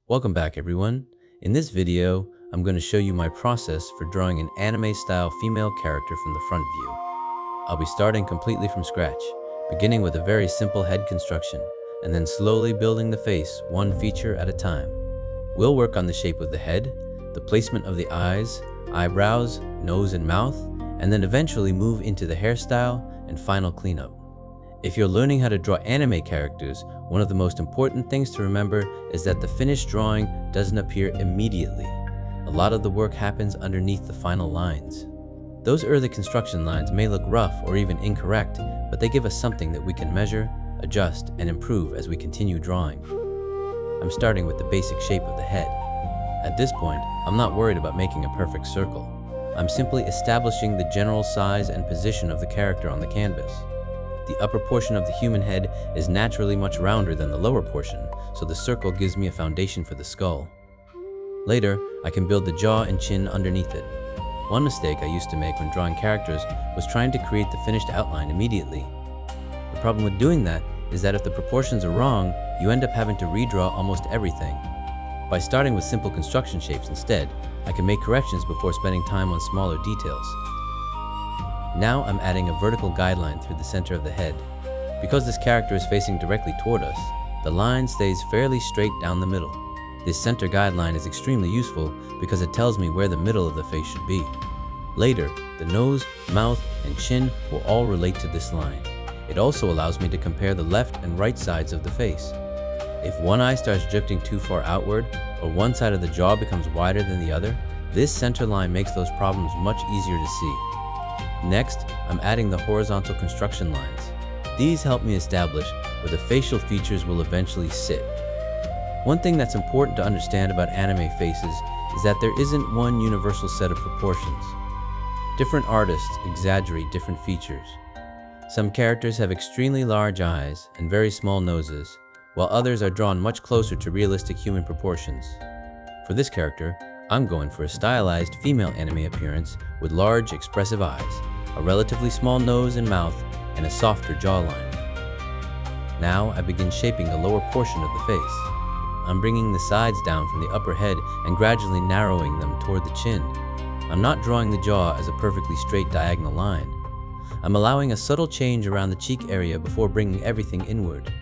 Welcome back everyone. In this video, I'm going to show you my process for drawing an anime-style female character from the front view. I'll be starting completely from scratch, beginning with a very simple head construction, and then slowly building the face one feature at a time. We'll work on the shape of the head, the placement of the eyes, eyebrows, nose and mouth, and then eventually move into the hairstyle and final cleanup. If you're learning how to draw anime characters, one of the most important things to remember is that the finished drawing doesn't appear immediately. A lot of the work happens underneath the final lines. Those early construction lines may look rough or even incorrect, but they give us something that we can measure, adjust, and improve as we continue drawing. I'm starting with the basic shape of the head. At this point, I'm not worried about making a perfect circle. I'm simply establishing the general size and position of the character on the canvas. The upper portion of the human head is naturally much rounder than the lower portion, so the circle gives me a foundation for the skull. Later, I can build the jaw and chin underneath it. One mistake I used to make when drawing characters was trying to create the finished outline immediately. The problem with doing that is that if the proportions are wrong, you end up having to redraw almost everything. By starting with simple construction shapes instead, I can make corrections before spending time on smaller details. Now I'm adding a vertical guideline through the center of the head. Because this character is facing directly toward us, the line stays fairly straight down the middle. This center guideline is extremely useful because it tells me where the middle of the face should be. Later, the nose, mouth, and chin will all relate to this line. It also allows me to compare the left and right sides of the face. If one eye starts drifting too far outward, or one side of the jaw becomes wider than the other, this center line makes those problems much easier to see. Next, I'm adding the horizontal construction lines. These help me establish where the facial features will eventually sit. One thing that's important to understand about anime faces is that there isn't one universal set of proportions. Different artists exaggerate different features. Some characters have extremely large eyes and very small noses, while others are drawn much closer to realistic human proportions. For this character, I'm going for a stylized female anime appearance with large, expressive eyes, a relatively small nose and mouth, and a softer jawline. Now I begin shaping the lower portion of the face. I'm bringing the sides down from the upper head and gradually narrowing them toward the chin. I'm not drawing the jaw as a perfectly straight diagonal line. I'm allowing a subtle change around the cheek area before bringing everything inward.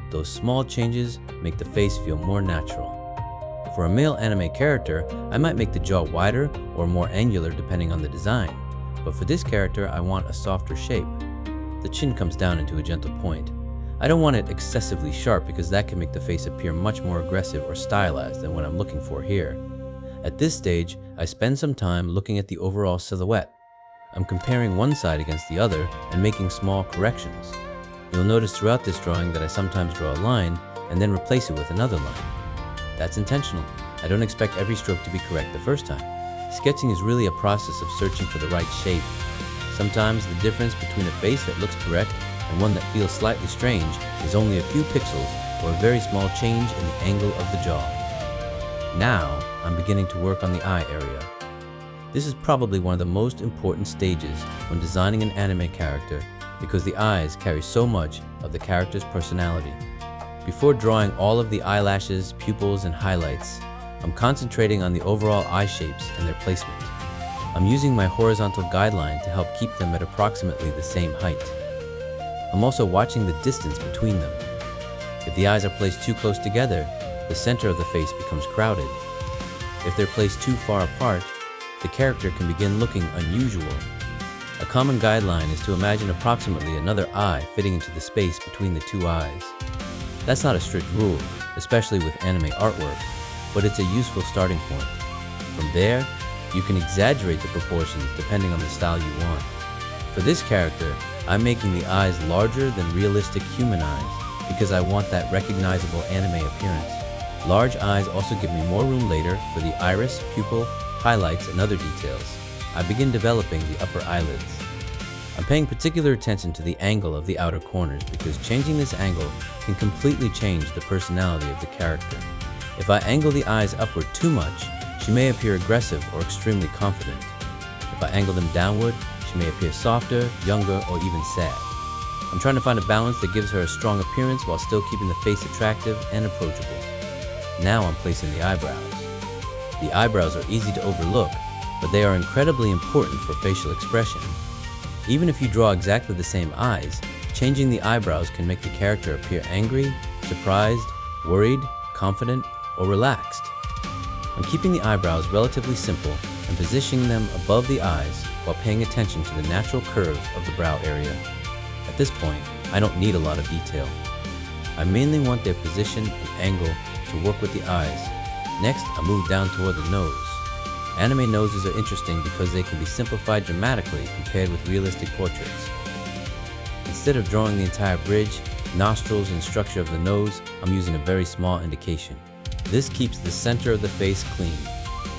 Those small changes make the face feel more natural. For a male anime character, I might make the jaw wider or more angular depending on the design, but for this character I want a softer shape. The chin comes down into a gentle point. I don't want it excessively sharp because that can make the face appear much more aggressive or stylized than what I'm looking for here. At this stage, I spend some time looking at the overall silhouette. I'm comparing one side against the other and making small corrections. You'll notice throughout this drawing that I sometimes draw a line and then replace it with another line. That's intentional. I don't expect every stroke to be correct the first time. Sketching is really a process of searching for the right shape. Sometimes the difference between a face that looks correct and one that feels slightly strange is only a few pixels or a very small change in the angle of the jaw. Now, I'm beginning to work on the eye area. This is probably one of the most important stages when designing an anime character because the eyes carry so much of the character's personality. Before drawing all of the eyelashes, pupils, and highlights, I'm concentrating on the overall eye shapes and their placement. I'm using my horizontal guideline to help keep them at approximately the same height. I'm also watching the distance between them. If the eyes are placed too close together, the center of the face becomes crowded. If they're placed too far apart, the character can begin looking unusual. A common guideline is to imagine approximately another eye fitting into the space between the two eyes. That's not a strict rule, especially with anime artwork, but it's a useful starting point. From there, you can exaggerate the proportions depending on the style you want. For this character, I'm making the eyes larger than realistic human eyes because I want that recognizable anime appearance. Large eyes also give me more room later for the iris, pupil, highlights, and other details. I begin developing the upper eyelids. I'm paying particular attention to the angle of the outer corners because changing this angle can completely change the personality of the character. If I angle the eyes upward too much, she may appear aggressive or extremely confident. If I angle them downward, she may appear softer, younger, or even sad. I'm trying to find a balance that gives her a strong appearance while still keeping the face attractive and approachable. Now I'm placing the eyebrows. The eyebrows are easy to overlook, but they are incredibly important for facial expression. Even if you draw exactly the same eyes, changing the eyebrows can make the character appear angry, surprised, worried, confident, or relaxed. I'm keeping the eyebrows relatively simple and positioning them above the eyes while paying attention to the natural curve of the brow area. At this point, I don't need a lot of detail. I mainly want their position and angle to work with the eyes. Next, I move down toward the nose. Anime noses are interesting because they can be simplified dramatically compared with realistic portraits. Instead of drawing the entire bridge, nostrils, and structure of the nose, I'm using a very small indication. This keeps the center of the face clean.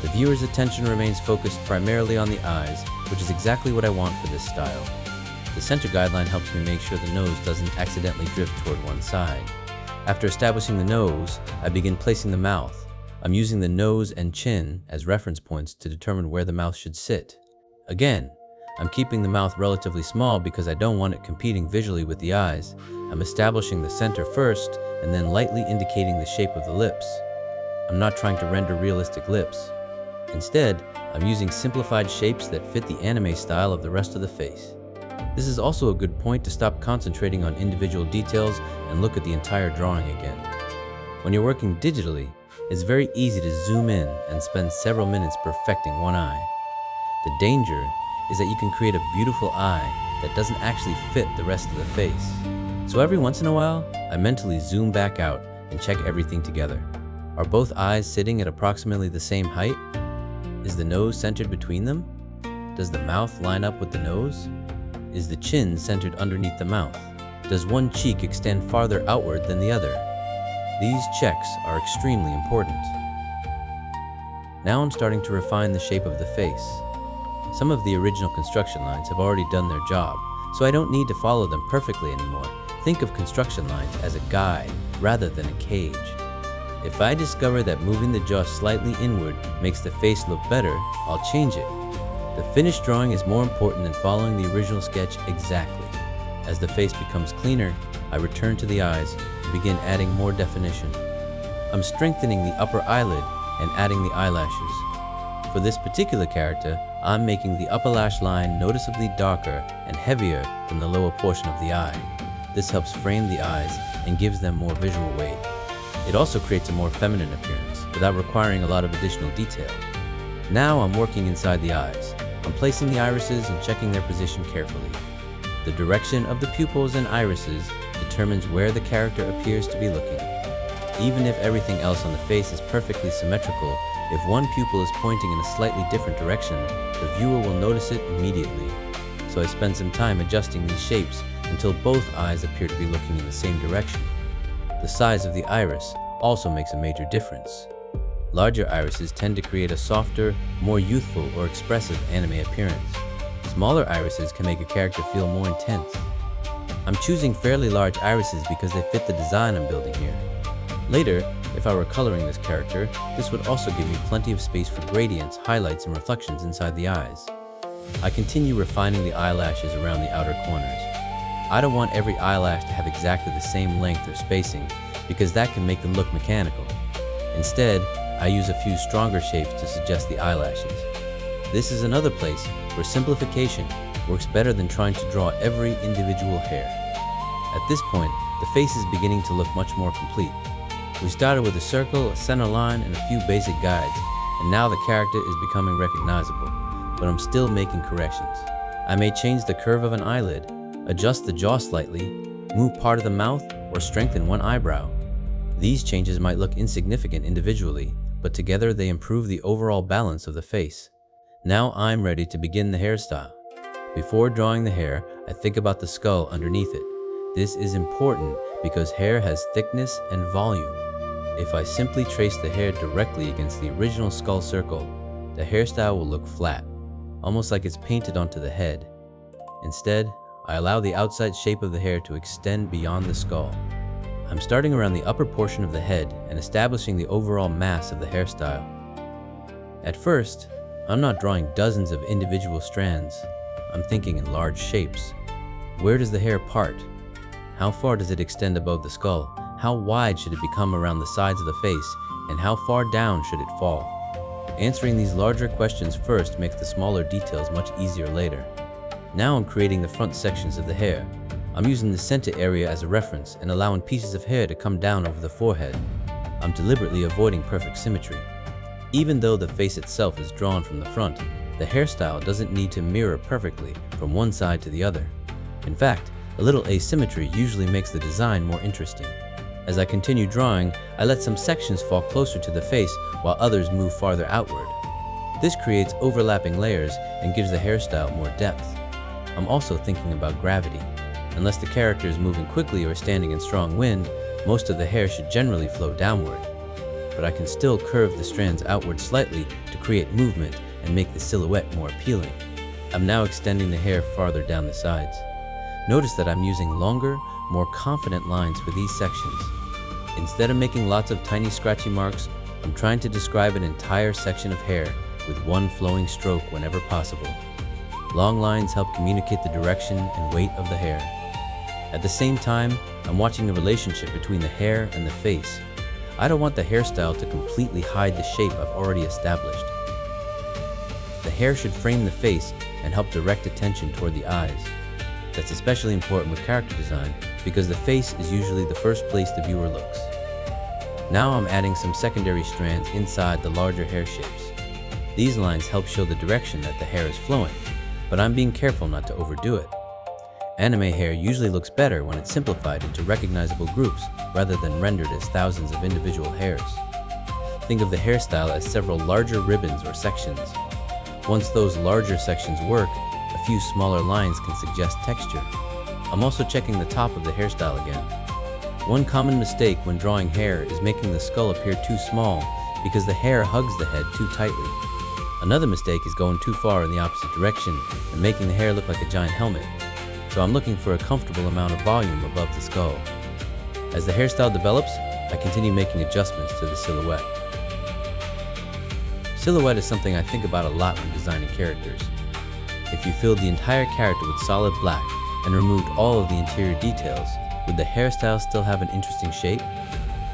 The viewer's attention remains focused primarily on the eyes, which is exactly what I want for this style. The center guideline helps me make sure the nose doesn't accidentally drift toward one side. After establishing the nose, I begin placing the mouth. I'm using the nose and chin as reference points to determine where the mouth should sit. Again, I'm keeping the mouth relatively small because I don't want it competing visually with the eyes. I'm establishing the center first and then lightly indicating the shape of the lips. I'm not trying to render realistic lips. Instead, I'm using simplified shapes that fit the anime style of the rest of the face. This is also a good point to stop concentrating on individual details and look at the entire drawing again. When you're working digitally, it's very easy to zoom in and spend several minutes perfecting one eye. The danger is that you can create a beautiful eye that doesn't actually fit the rest of the face. So every once in a while, I mentally zoom back out and check everything together. Are both eyes sitting at approximately the same height? Is the nose centered between them? Does the mouth line up with the nose? Is the chin centered underneath the mouth? Does one cheek extend farther outward than the other? These checks are extremely important. Now I'm starting to refine the shape of the face. Some of the original construction lines have already done their job, so I don't need to follow them perfectly anymore. Think of construction lines as a guide rather than a cage. If I discover that moving the jaw slightly inward makes the face look better, I'll change it. The finished drawing is more important than following the original sketch exactly. As the face becomes cleaner, I return to the eyes and begin adding more definition. I'm strengthening the upper eyelid and adding the eyelashes. For this particular character, I'm making the upper lash line noticeably darker and heavier than the lower portion of the eye. This helps frame the eyes and gives them more visual weight. It also creates a more feminine appearance without requiring a lot of additional detail. Now I'm working inside the eyes. I'm placing the irises and checking their position carefully. The direction of the pupils and irises determines where the character appears to be looking. Even if everything else on the face is perfectly symmetrical, if one pupil is pointing in a slightly different direction, the viewer will notice it immediately. So I spend some time adjusting these shapes until both eyes appear to be looking in the same direction. The size of the iris also makes a major difference. Larger irises tend to create a softer, more youthful or expressive anime appearance. Smaller irises can make a character feel more intense. I'm choosing fairly large irises because they fit the design I'm building here. Later, if I were coloring this character, this would also give me plenty of space for gradients, highlights, and reflections inside the eyes. I continue refining the eyelashes around the outer corners. I don't want every eyelash to have exactly the same length or spacing because that can make them look mechanical. Instead, I use a few stronger shapes to suggest the eyelashes. This is another place where simplification works better than trying to draw every individual hair. At this point, the face is beginning to look much more complete. We started with a circle, a center line, and a few basic guides, and now the character is becoming recognizable, but I'm still making corrections. I may change the curve of an eyelid, adjust the jaw slightly, move part of the mouth, or strengthen one eyebrow. These changes might look insignificant individually, but together they improve the overall balance of the face. Now I'm ready to begin the hairstyle. Before drawing the hair, I think about the skull underneath it. This is important because hair has thickness and volume. If I simply trace the hair directly against the original skull circle, the hairstyle will look flat, almost like it's painted onto the head. Instead, I allow the outside shape of the hair to extend beyond the skull. I'm starting around the upper portion of the head and establishing the overall mass of the hairstyle. At first, I'm not drawing dozens of individual strands. I'm thinking in large shapes. Where does the hair part? How far does it extend above the skull? How wide should it become around the sides of the face? And how far down should it fall? Answering these larger questions first makes the smaller details much easier later. Now I'm creating the front sections of the hair. I'm using the center area as a reference and allowing pieces of hair to come down over the forehead. I'm deliberately avoiding perfect symmetry. Even though the face itself is drawn from the front, the hairstyle doesn't need to mirror perfectly from one side to the other. In fact, a little asymmetry usually makes the design more interesting. As I continue drawing, I let some sections fall closer to the face while others move farther outward. This creates overlapping layers and gives the hairstyle more depth. I'm also thinking about gravity. Unless the character is moving quickly or standing in strong wind, most of the hair should generally flow downward. But I can still curve the strands outward slightly to create movement and make the silhouette more appealing. I'm now extending the hair farther down the sides. Notice that I'm using longer, more confident lines for these sections. Instead of making lots of tiny scratchy marks, I'm trying to describe an entire section of hair with one flowing stroke whenever possible. Long lines help communicate the direction and weight of the hair. At the same time, I'm watching the relationship between the hair and the face. I don't want the hairstyle to completely hide the shape I've already established. The hair should frame the face and help direct attention toward the eyes. That's especially important with character design because the face is usually the first place the viewer looks. Now I'm adding some secondary strands inside the larger hair shapes. These lines help show the direction that the hair is flowing, but I'm being careful not to overdo it. Anime hair usually looks better when it's simplified into recognizable groups rather than rendered as thousands of individual hairs. Think of the hairstyle as several larger ribbons or sections. Once those larger sections work, a few smaller lines can suggest texture. I'm also checking the top of the hairstyle again. One common mistake when drawing hair is making the skull appear too small because the hair hugs the head too tightly. Another mistake is going too far in the opposite direction and making the hair look like a giant helmet. So I'm looking for a comfortable amount of volume above the skull. As the hairstyle develops, I continue making adjustments to the silhouette. Silhouette is something I think about a lot when designing characters. If you filled the entire character with solid black and removed all of the interior details, would the hairstyle still have an interesting shape?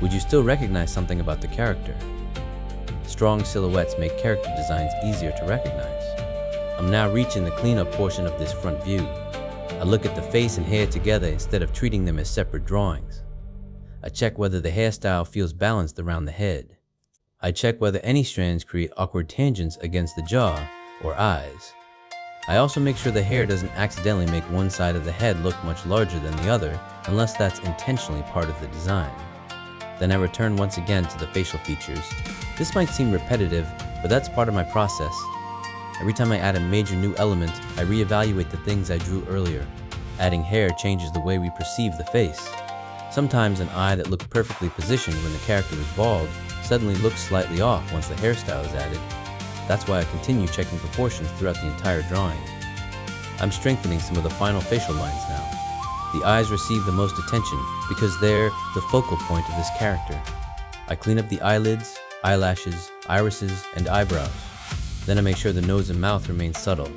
Would you still recognize something about the character? Strong silhouettes make character designs easier to recognize. I'm now reaching the cleanup portion of this front view. I look at the face and hair together instead of treating them as separate drawings. I check whether the hairstyle feels balanced around the head. I check whether any strands create awkward tangents against the jaw or eyes. I also make sure the hair doesn't accidentally make one side of the head look much larger than the other unless that's intentionally part of the design. Then I return once again to the facial features. This might seem repetitive, but that's part of my process. Every time I add a major new element, I reevaluate the things I drew earlier. Adding hair changes the way we perceive the face. Sometimes an eye that looked perfectly positioned when the character was bald suddenly looks slightly off once the hairstyle is added. That's why I continue checking proportions throughout the entire drawing. I'm strengthening some of the final facial lines now. The eyes receive the most attention because they're the focal point of this character. I clean up the eyelids, eyelashes, irises, and eyebrows. Then I make sure the nose and mouth remain subtle.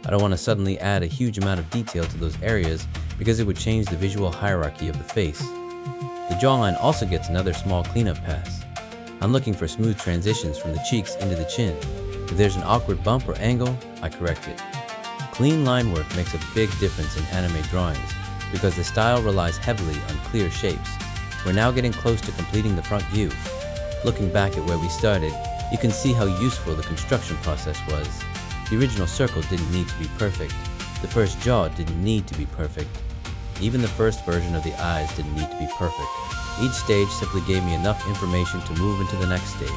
I don't want to suddenly add a huge amount of detail to those areas because it would change the visual hierarchy of the face. The jawline also gets another small cleanup pass. I'm looking for smooth transitions from the cheeks into the chin. If there's an awkward bump or angle, I correct it. Clean line work makes a big difference in anime drawings because the style relies heavily on clear shapes. We're now getting close to completing the front view. Looking back at where we started, you can see how useful the construction process was. The original circle didn't need to be perfect. The first jaw didn't need to be perfect. Even the first version of the eyes didn't need to be perfect. Each stage simply gave me enough information to move into the next stage.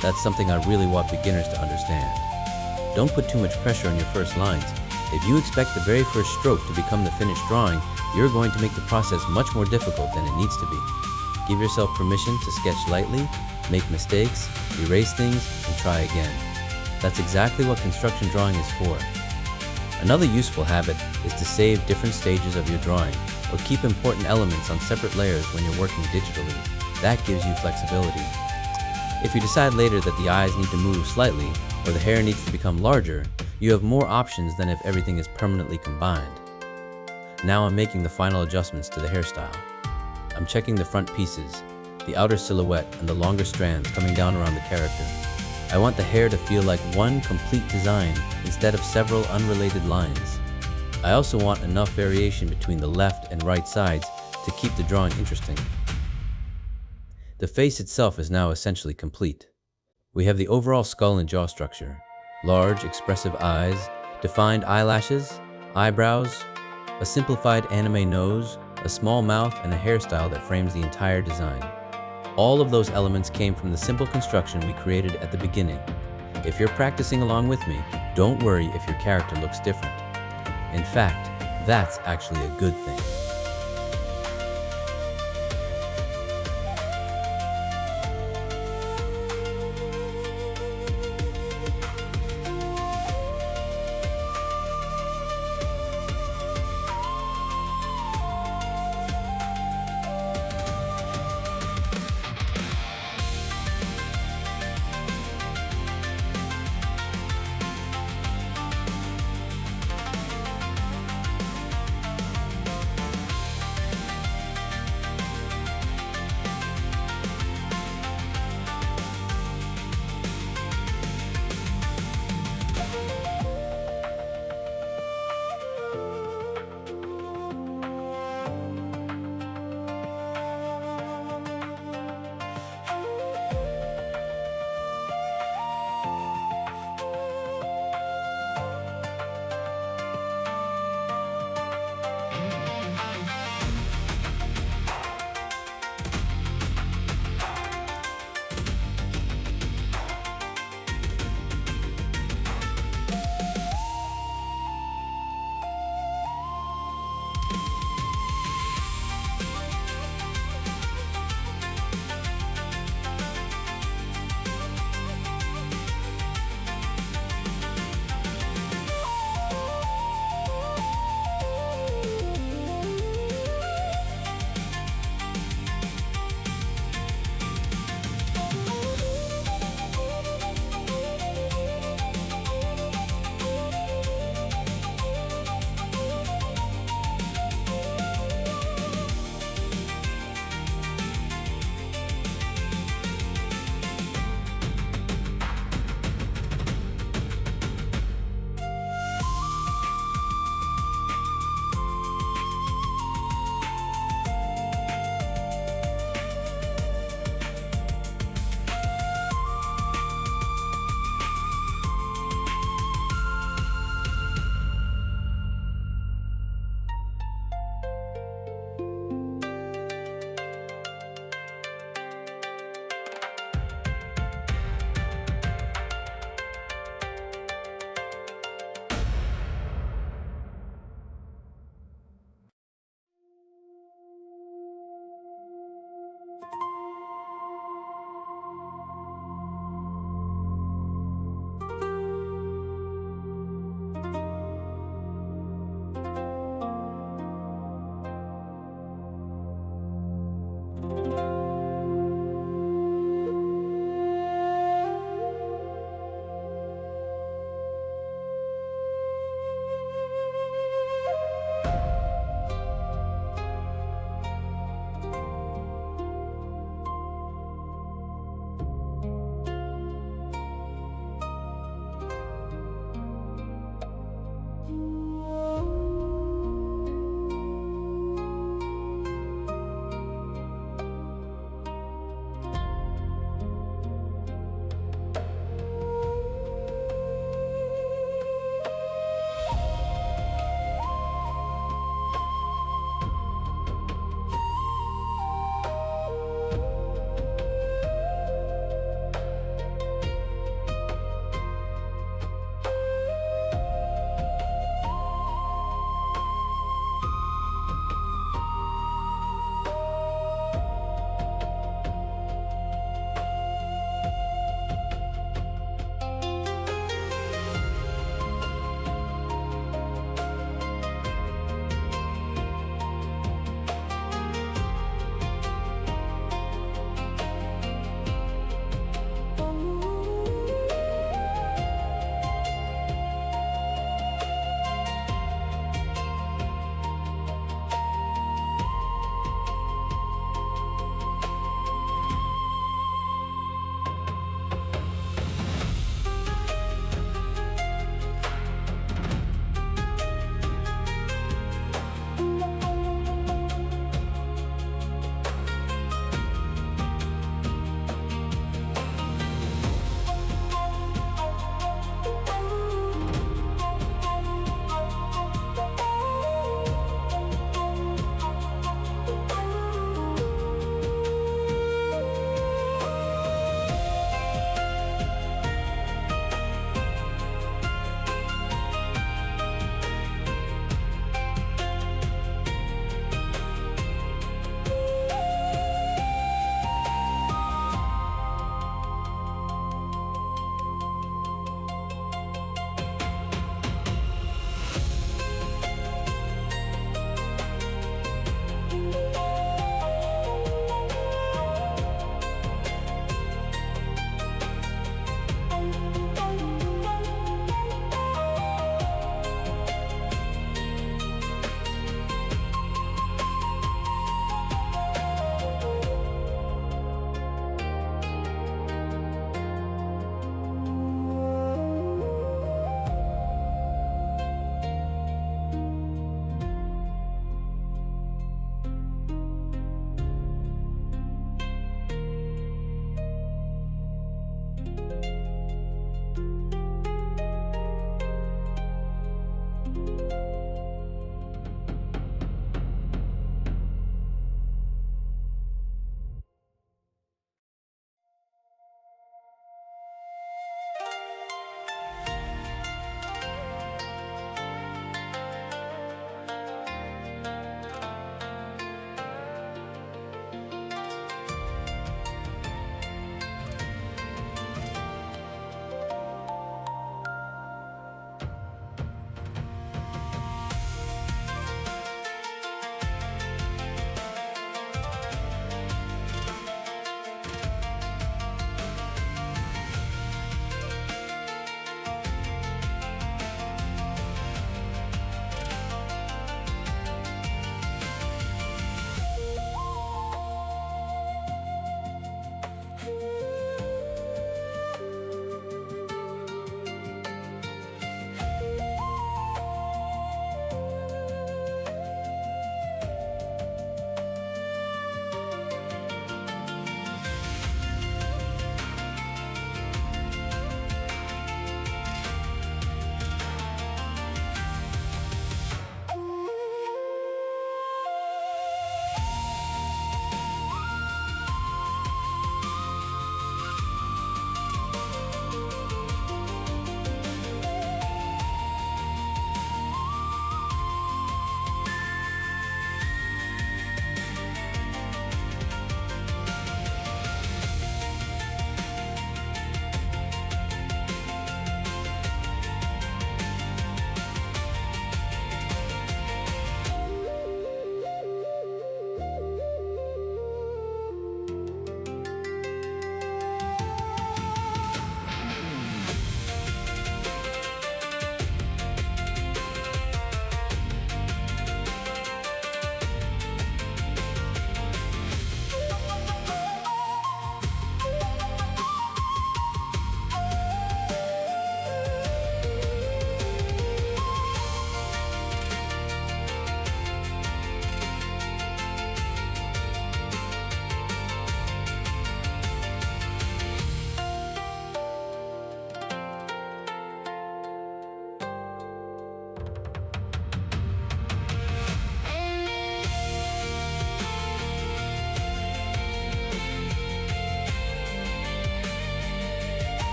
That's something I really want beginners to understand. Don't put too much pressure on your first lines. If you expect the very first stroke to become the finished drawing, you're going to make the process much more difficult than it needs to be. Give yourself permission to sketch lightly, make mistakes, erase things, and try again. That's exactly what construction drawing is for. Another useful habit is to save different stages of your drawing or keep important elements on separate layers when you're working digitally. That gives you flexibility. If you decide later that the eyes need to move slightly or the hair needs to become larger, you have more options than if everything is permanently combined. Now I'm making the final adjustments to the hairstyle. I'm checking the front pieces. the outer silhouette and the longer strands coming down around the character. I want the hair to feel like one complete design instead of several unrelated lines. I also want enough variation between the left and right sides to keep the drawing interesting. The face itself is now essentially complete. We have the overall skull and jaw structure, large, expressive eyes, defined eyelashes, eyebrows, a simplified anime nose, a small mouth, and a hairstyle that frames the entire design. All of those elements came from the simple construction we created at the beginning. If you're practicing along with me, don't worry if your character looks different. In fact, that's actually a good thing.